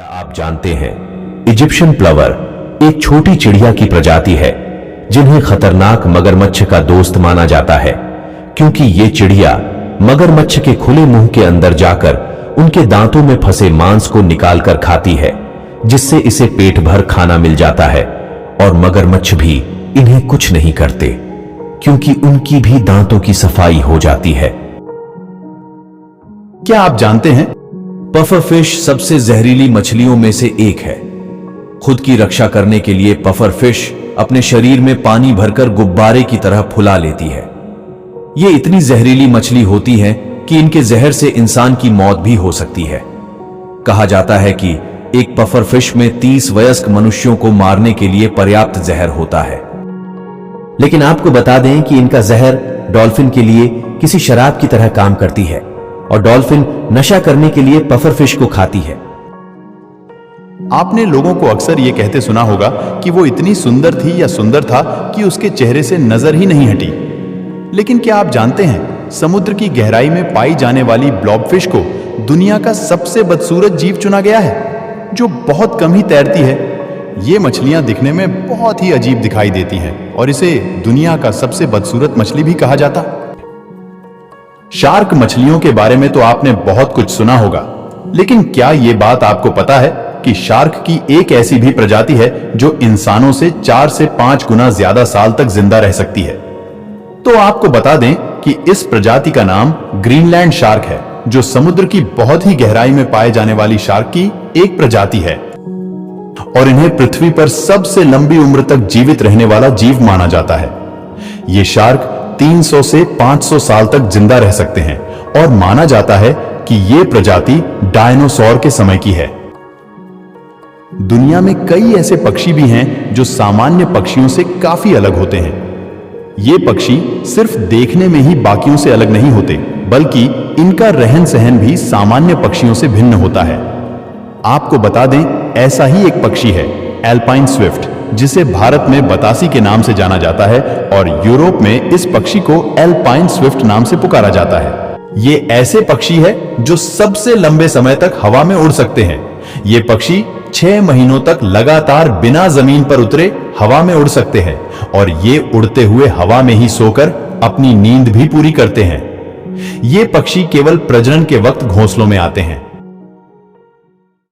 क्या आप जानते हैं, इजिप्शियन प्लवर एक छोटी चिड़िया की प्रजाति है जिन्हें खतरनाक मगरमच्छ का दोस्त माना जाता है, क्योंकि ये चिड़िया मगरमच्छ के खुले मुंह के अंदर जाकर उनके दांतों में फंसे मांस को निकालकर खाती है, जिससे इसे पेट भर खाना मिल जाता है। और मगरमच्छ भी इन्हें कुछ नहीं करते, क्योंकि उनकी भी दांतों की सफाई हो जाती है। क्या आप जानते हैं, पफरफिश सबसे जहरीली मछलियों में से एक है। खुद की रक्षा करने के लिए पफरफिश अपने शरीर में पानी भरकर गुब्बारे की तरह फुला लेती है। ये इतनी जहरीली मछली होती है कि इनके जहर से इंसान की मौत भी हो सकती है। कहा जाता है कि एक पफरफिश में 30 वयस्क मनुष्यों को मारने के लिए पर्याप्त जहर होता है। लेकिन आपको बता दें कि इनका जहर डॉल्फिन के लिए किसी शराब की तरह काम करती है और डॉल्फिन नशा करने के लिए पफरफिश को खाती है। आपने लोगों को अक्सर यह कहते सुना होगा कि वो इतनी सुंदर थी या सुंदर था कि उसके चेहरे से नजर ही नहीं हटी। लेकिन क्या आप जानते हैं, समुद्र की गहराई में पाई जाने वाली ब्लॉबफिश को दुनिया का सबसे बदसूरत जीव चुना गया है, जो बहुत कम ही तैरती है। ये मछलियां दिखने में बहुत ही अजीब दिखाई देती हैं और इसे दुनिया का सबसे बदसूरत मछली भी कहा जाता। शार्क मछलियों के बारे में तो आपने बहुत कुछ सुना होगा, लेकिन क्या यह बात आपको पता है कि शार्क की एक ऐसी भी प्रजाति है जो इंसानों से 4 से 5 गुना ज्यादा साल तक जिंदा रह सकती है। तो आपको बता दें कि इस प्रजाति का नाम ग्रीनलैंड शार्क है, जो समुद्र की बहुत ही गहराई में पाए जाने वाली शार्क की एक प्रजाति है और इन्हें पृथ्वी पर सबसे लंबी उम्र तक जीवित रहने वाला जीव माना जाता है। ये शार्क 300 से 500 साल तक जिंदा रह सकते हैं और माना जाता है कि ये प्रजाति डायनासोर के समय की है। दुनिया में कई ऐसे पक्षी भी हैं जो सामान्य पक्षियों से काफी अलग होते हैं। ये पक्षी सिर्फ देखने में ही बाकियों से अलग नहीं होते, बल्कि इनका रहन सहन भी सामान्य पक्षियों से भिन्न होता है। आपको बता दें, ऐसा ही एक पक्षी है एल्पाइन स्विफ्ट, जिसे भारत में बतासी के नाम से जाना जाता है और यूरोप में इस पक्षी को एल्पाइन स्विफ्ट नाम से पुकारा जाता है। ये ऐसे पक्षी है जो सबसे लंबे समय तक हवा में उड़ सकते हैं। ये पक्षी 6 महीनों तक लगातार बिना जमीन पर उतरे हवा में उड़ सकते हैं और ये उड़ते हुए हवा में ही सोकर अपनी नींद भी पूरी करते हैं। ये पक्षी केवल प्रजनन के वक्त घोंसलों में आते हैं।